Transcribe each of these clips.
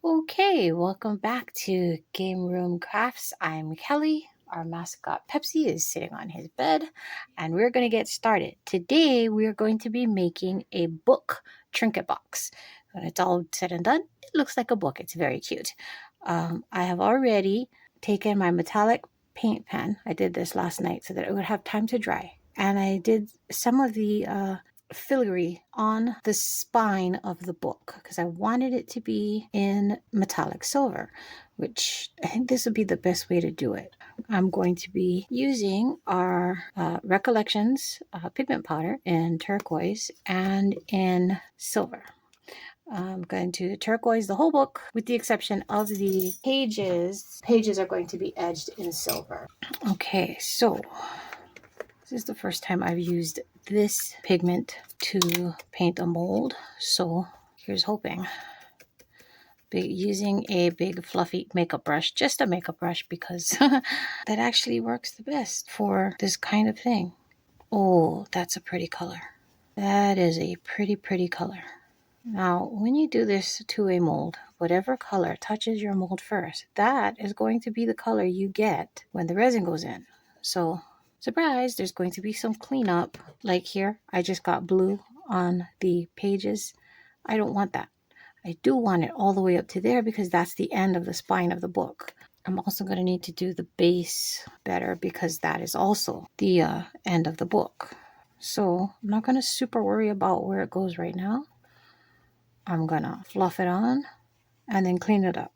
Okay, welcome back to Game Room Crafts. I'm Kelly. Our mascot Pepsi is sitting on his bed, and we're going to get started. Today, we are going to be making a book trinket box. When it's all said and done, it looks like a book. It's very cute. I have already taken my metallic paint pen. I did this last night so that it would have time to dry. And I did some of the filigree on the spine of the book because I wanted it to be in metallic silver, which I think this would be the best way to do it. I'm going to be using our Recollections pigment powder in turquoise and in silver. I'm going to turquoise the whole book with the exception of the pages. Pages are going to be edged in silver. Okay, so this is the first time I've used this pigment to paint a mold, so here's hoping. Using a big fluffy makeup brush, just a makeup brush, because that actually works the best for this kind of thing. Oh, that's a pretty color. That is a pretty color. Now, when you do this to a mold, whatever color touches your mold first, that is going to be the color you get when the resin goes in. So surprise, there's going to be some cleanup. Like here, I just got blue on the pages. I don't want that. I do want it all the way up to there because that's the end of the spine of the book. I'm also going to need to do the base better because that is also the end of the book. So I'm not going to super worry about where it goes right now. I'm going to fluff it on and then clean it up.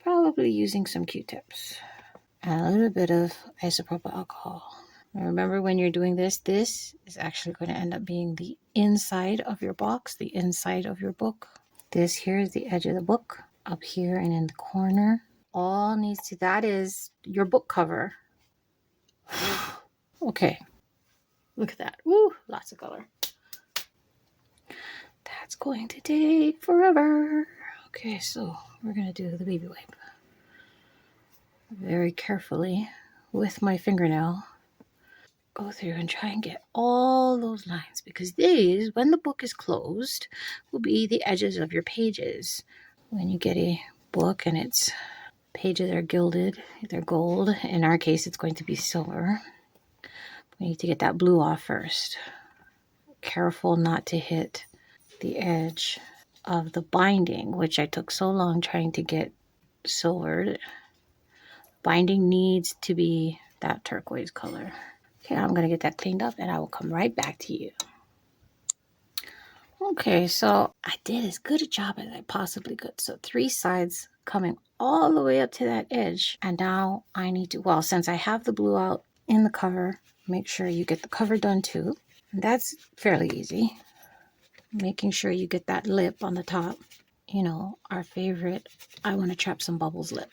Probably using some Q-tips and a little bit of isopropyl alcohol. Remember, when you're doing this is actually going to end up being the inside of your box, the inside of your book. This here is the edge of the book, up here and in the corner. All needs to, that is your book cover. Okay, look at that. Woo, lots of color. That's going to take forever. Okay, so we're going to do the baby wipe. Very carefully with my fingernail, go through and try and get all those lines, because these, when the book is closed, will be the edges of your pages. When you get a book and its pages are gilded, they're gold. In our case, it's going to be silver. We need to get that blue off first. Careful not to hit the edge of the binding, which I took so long trying to get silvered. Binding needs to be that turquoise color. Okay, I'm going to get that cleaned up and I will come right back to you. Okay, so I did as good a job as I possibly could. So 3 sides coming all the way up to that edge. And now I need to, well, since I have the blue out in the cover, make sure you get the cover done too. And that's fairly easy. Making sure you get that lip on the top. You know, our favorite, I want to trap some bubbles lip.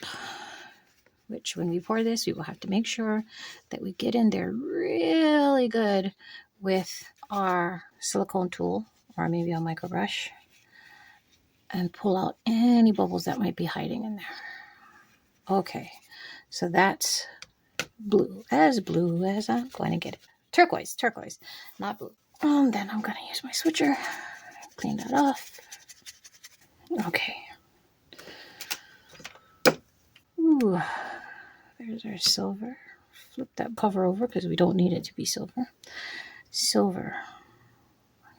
Which when we pour this, we will have to make sure that we get in there really good with our silicone tool or maybe a micro brush and pull out any bubbles that might be hiding in there. Okay, so that's blue, as blue as I'm going to get it. Turquoise, not blue. And then I'm going to use my switcher, clean that off. Okay. Ooh. There's our silver. Flip that cover over because we don't need it to be silver. Silver.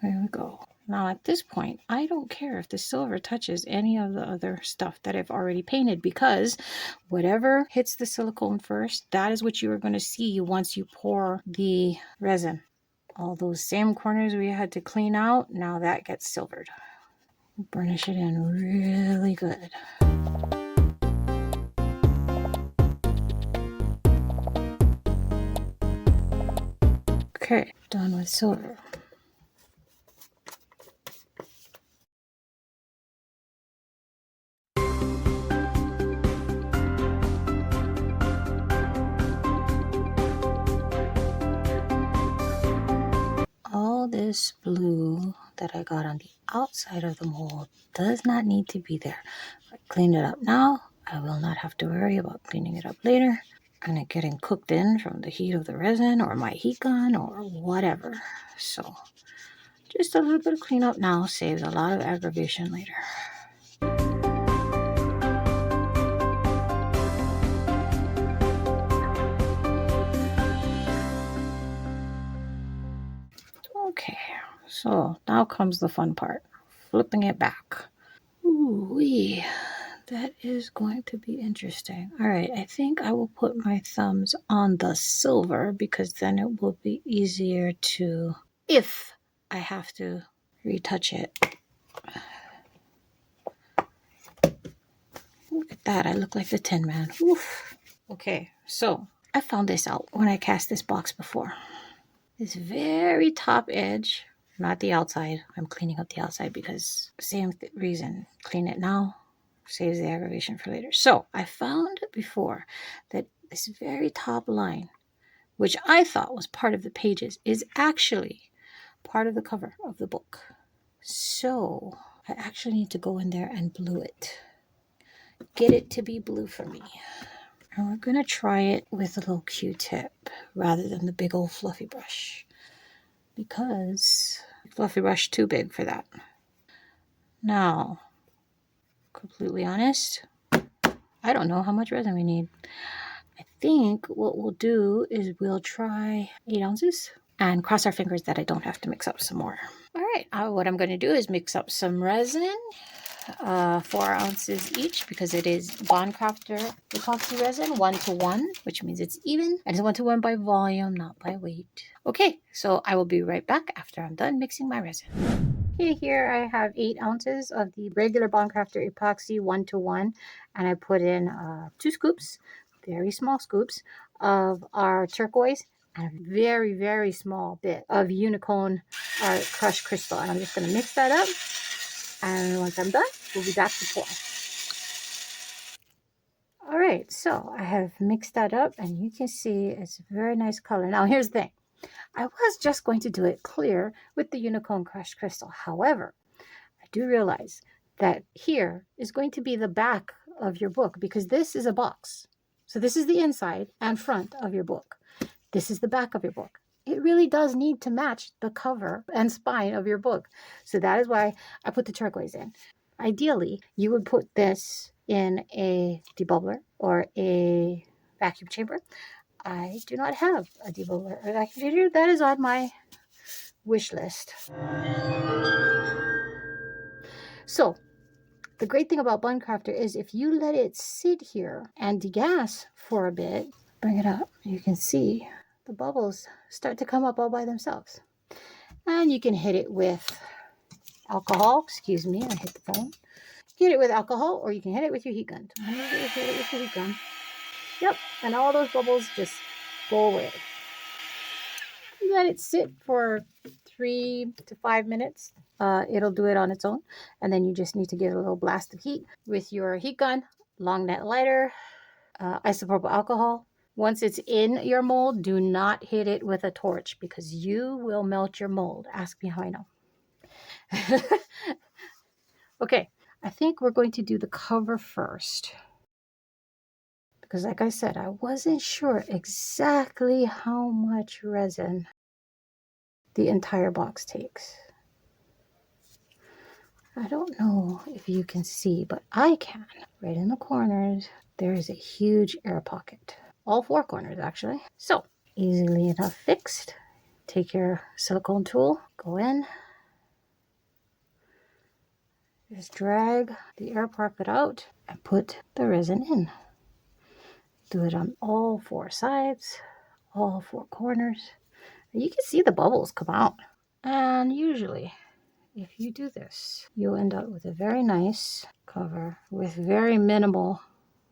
There we go. Now at this point, I don't care if the silver touches any of the other stuff that I've already painted, because whatever hits the silicone first, that is what you are going to see once you pour the resin. All those same corners we had to clean out, now that gets silvered. Burnish it in really good. Okay, done with silver. All this blue that I got on the outside of the mold does not need to be there. If I clean it up now, I will not have to worry about cleaning it up later and it getting cooked in from the heat of the resin or my heat gun or whatever. So just a little bit of cleanup now saves a lot of aggravation later. So now comes the fun part, flipping it back. Ooh wee, that is going to be interesting. All right, I think I will put my thumbs on the silver because then it will be easier to, if I have to retouch it. Look at that, I look like the Tin Man. Oof. Okay, so I found this out when I cast this box before. This very top edge, not the outside. I'm cleaning up the outside because same reason. Clean it now, saves the aggravation for later. So I found before that this very top line, which I thought was part of the pages, is actually part of the cover of the book. So I actually need to go in there and blue it. Get it to be blue for me. And we're going to try it with a little Q-tip rather than the big old fluffy brush, because fluffy brush too big for that. Now, completely honest, I don't know how much resin we need. I think what we'll do is we'll try 8 ounces and cross our fingers that I don't have to mix up some more. All right, what I'm going to do is mix up some resin, 4 ounces each, because it is Bondcrafter epoxy resin 1:1, which means it's even, and it's 1:1 by volume, not by weight. Okay, so I will be right back after I'm done mixing my resin. Okay, here I have 8 ounces of the regular Bondcrafter epoxy 1:1, and I put in 2 scoops, very small scoops, of our turquoise and a very, very small bit of Unicorn crushed crystal. And I'm just going to mix that up. And once I'm done, we'll be back to pour. All right, so I have mixed that up and you can see it's a very nice color. Now here's the thing. I was just going to do it clear with the Unicorn crushed crystal. However, I do realize that here is going to be the back of your book because this is a box. So this is the inside and front of your book. This is the back of your book. It really does need to match the cover and spine of your book. So that is why I put the turquoise in. Ideally, you would put this in a debubbler or a vacuum chamber. I do not have a debubbler or vacuum chamber. That is on my wish list. So the great thing about Bondcrafter is if you let it sit here and degas for a bit, bring it up, you can see the bubbles start to come up all by themselves. And you can hit it with alcohol. Excuse me, I hit the phone. Hit it with alcohol, or you can hit it with your heat gun. I'm going to hit it with your heat gun. Yep, and all those bubbles just go away. Let it sit for 3 to 5 minutes. It'll do it on its own. And then you just need to give it a little blast of heat with your heat gun, long net lighter, isopropyl alcohol. Once it's in your mold, do not hit it with a torch because you will melt your mold. Ask me how I know. Okay, I think we're going to do the cover first. Because like I said, I wasn't sure exactly how much resin the entire box takes. I don't know if you can see, but I can. Right in the corners, there is a huge air pocket. All 4 corners, actually. So, easily enough fixed. Take your silicone tool, go in. Just drag the air pocket out and put the resin in. Do it on all 4 sides, all 4 corners. You can see the bubbles come out. And usually, if you do this, you'll end up with a very nice cover with very minimal,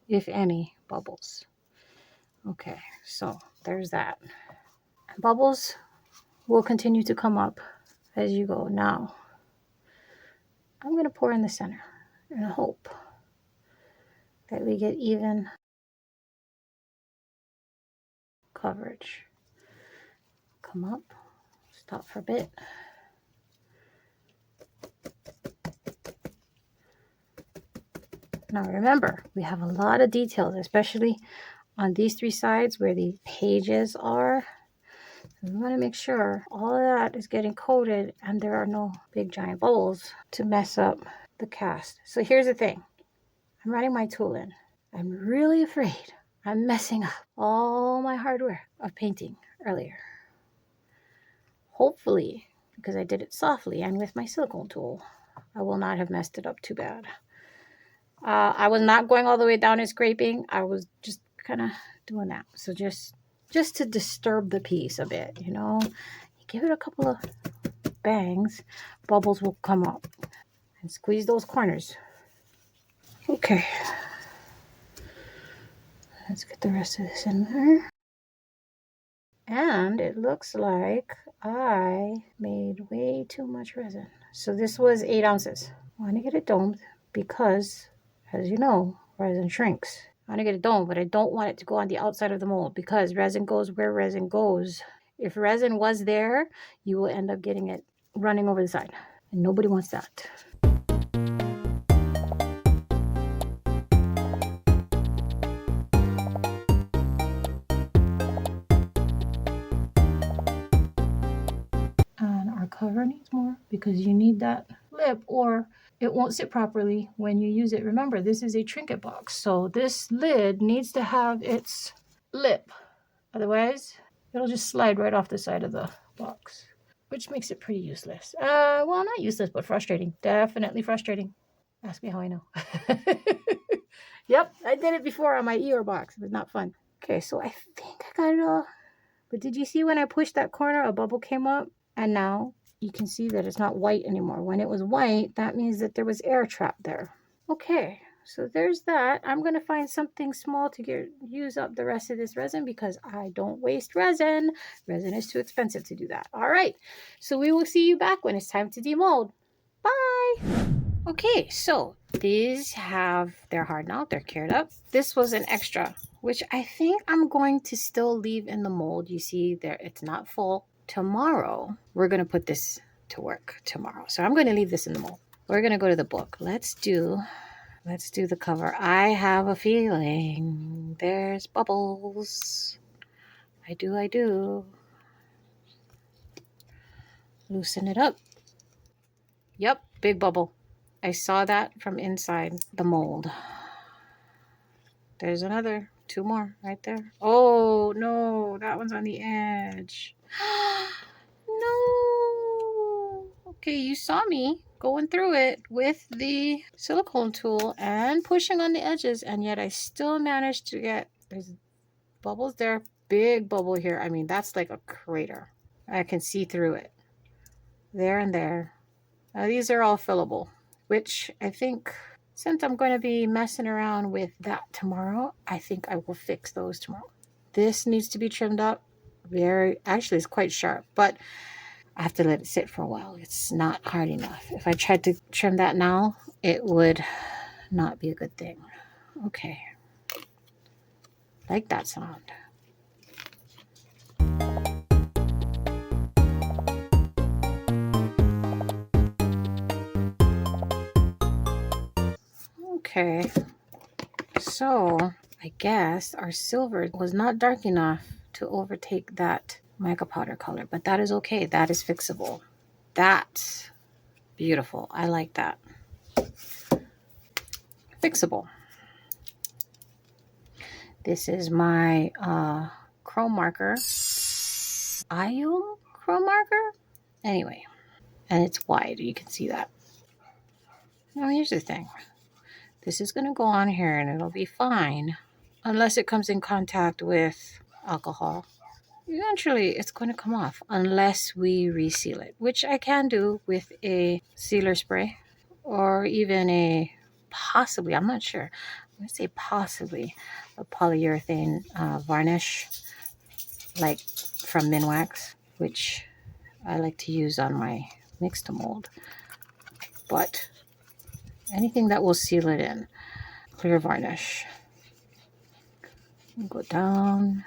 if any, bubbles. Okay, so there's that. Bubbles will continue to come up as you go. Now, I'm going to pour in the center and hope that we get even coverage. Come up, stop for a bit. Now remember, we have a lot of details, especially on these 3 sides where the pages are. We want to make sure all of that is getting coated and there are no big giant bubbles to mess up the cast. So here's the thing. I'm running my tool in. I'm really afraid I'm messing up all my hard work of painting earlier. Hopefully, because I did it softly and with my silicone tool. I will not have messed it up too bad. I was not going all the way down and scraping. I was just kind of doing that. So just to disturb the piece a bit, you know. You give it a couple of bangs, bubbles will come up. And squeeze those corners. Okay. Let's get the rest of this in there. And it looks like I made way too much resin. So this was 8 ounces. I want to get it domed because, as you know, resin shrinks. I want to get it domed, but I don't want it to go on the outside of the mold because resin goes where resin goes. If resin was there, you will end up getting it running over the side. And nobody wants that. And our cover needs more because you need that lip or it won't sit properly when you use it. Remember, this is a trinket box, so this lid needs to have its lip. Otherwise, it'll just slide right off the side of the box, which makes it pretty useless. Well, not useless, but frustrating. Definitely frustrating. Ask me how I know. Yep, I did it before on my Eeyore box. It was not fun. Okay, so I think I got it all. But did you see when I pushed that corner, a bubble came up? And now you can see that it's not white anymore. When it was white, that means that there was air trapped there. Okay, so there's that. I'm going to find something small to use up the rest of this resin because I don't waste resin. Resin is too expensive to do that. All right, so we will see you back when it's time to demold. Bye! Okay, so these they're hard now, they're cured up. This was an extra, which I think I'm going to still leave in the mold. You see there, it's not full. Tomorrow, we're going to put this to work tomorrow. So I'm going to leave this in the mold. We're going to go to the book. Let's do the cover. I have a feeling there's bubbles. I do. Loosen it up. Yep, big bubble. I saw that from inside the mold. There's another. 2 more right there. Oh, no. That one's on the edge. No. Okay, you saw me going through it with the silicone tool and pushing on the edges, and yet I still managed to get, there's bubbles there. Big bubble here. I mean, that's like a crater. I can see through it. There and there. These are all fillable, which I think, since I'm going to be messing around with that tomorrow, I think I will fix those tomorrow. This needs to be trimmed up. Actually, it's quite sharp, but I have to let it sit for a while. It's not hard enough. If I tried to trim that now, it would not be a good thing. Okay. Like that sound. Okay. So I guess our silver was not dark enough to overtake that mica powder color, but that is okay. That is fixable. That's beautiful. I like that. Fixable. This is my chrome marker. IU chrome marker? Anyway, and it's wide. You can see that. Now here's the thing. This is going to go on here and it'll be fine unless it comes in contact with alcohol. Eventually it's going to come off unless we reseal it, which I can do with a sealer spray or even possibly, I'm not sure, I'm going to say possibly a polyurethane varnish like from Minwax, which I like to use on my mixed mold. But anything that will seal it in, clear varnish. Go down.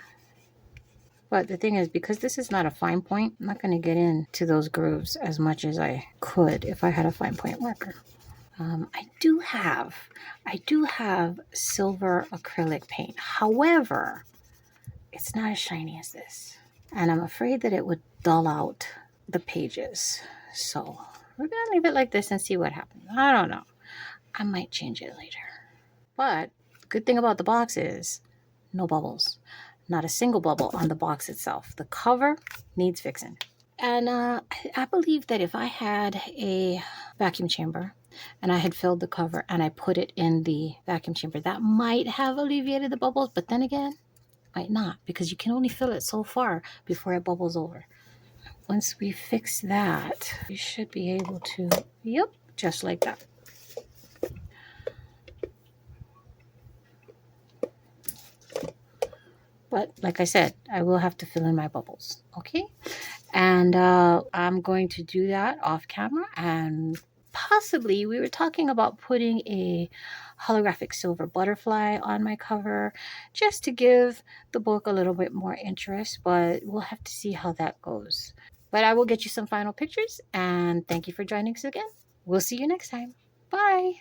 But the thing is, because this is not a fine point, I'm not going to get into those grooves as much as I could if I had a fine point marker. I do have silver acrylic paint. However, it's not as shiny as this. And I'm afraid that it would dull out the pages. So we're going to leave it like this and see what happens. I don't know. I might change it later. But the good thing about the box is no bubbles. Not a single bubble on the box itself. The cover needs fixing. And I believe that if I had a vacuum chamber and I had filled the cover and I put it in the vacuum chamber, that might have alleviated the bubbles, but then again, might not, because you can only fill it so far before it bubbles over. Once we fix that, we should be able to, yep, just like that. But like I said, I will have to fill in my bubbles, okay? And I'm going to do that off camera, and possibly we were talking about putting a holographic silver butterfly on my cover just to give the book a little bit more interest, but we'll have to see how that goes. But I will get you some final pictures, and thank you for joining us again. We'll see you next time. Bye.